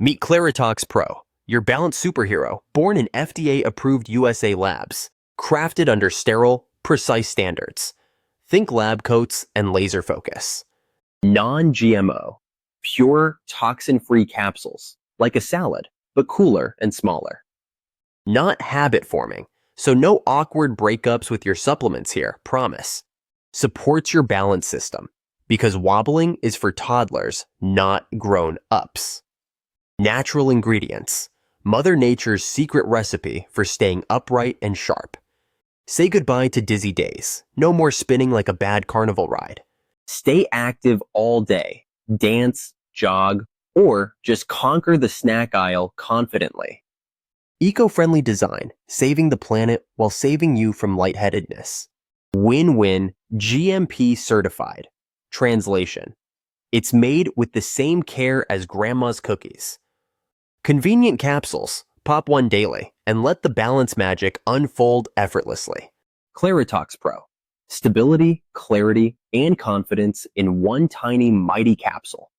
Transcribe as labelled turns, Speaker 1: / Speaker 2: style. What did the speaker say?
Speaker 1: Meet Claritox Pro, your balance superhero, born in FDA-approved USA labs, crafted under sterile, precise standards. Think lab coats and laser focus. Non-GMO, pure, toxin-free capsules, like a salad, but cooler and smaller. Not habit-forming, so no awkward breakups with your supplements here, promise. Supports your balance system, because wobbling is for toddlers, not grown-ups. Natural ingredients, Mother Nature's secret recipe for staying upright and sharp. Say goodbye to dizzy days, no more spinning like a bad carnival ride. Stay active all day, dance, jog, or just conquer the snack aisle confidently. Eco-friendly design, saving the planet while saving you from lightheadedness. Win-win, GMP certified. Translation: it's made with the same care as grandma's cookies. Convenient capsules, pop one daily, and let the balance magic unfold effortlessly. Claritox Pro. Stability, clarity, and confidence in one tiny mighty capsule.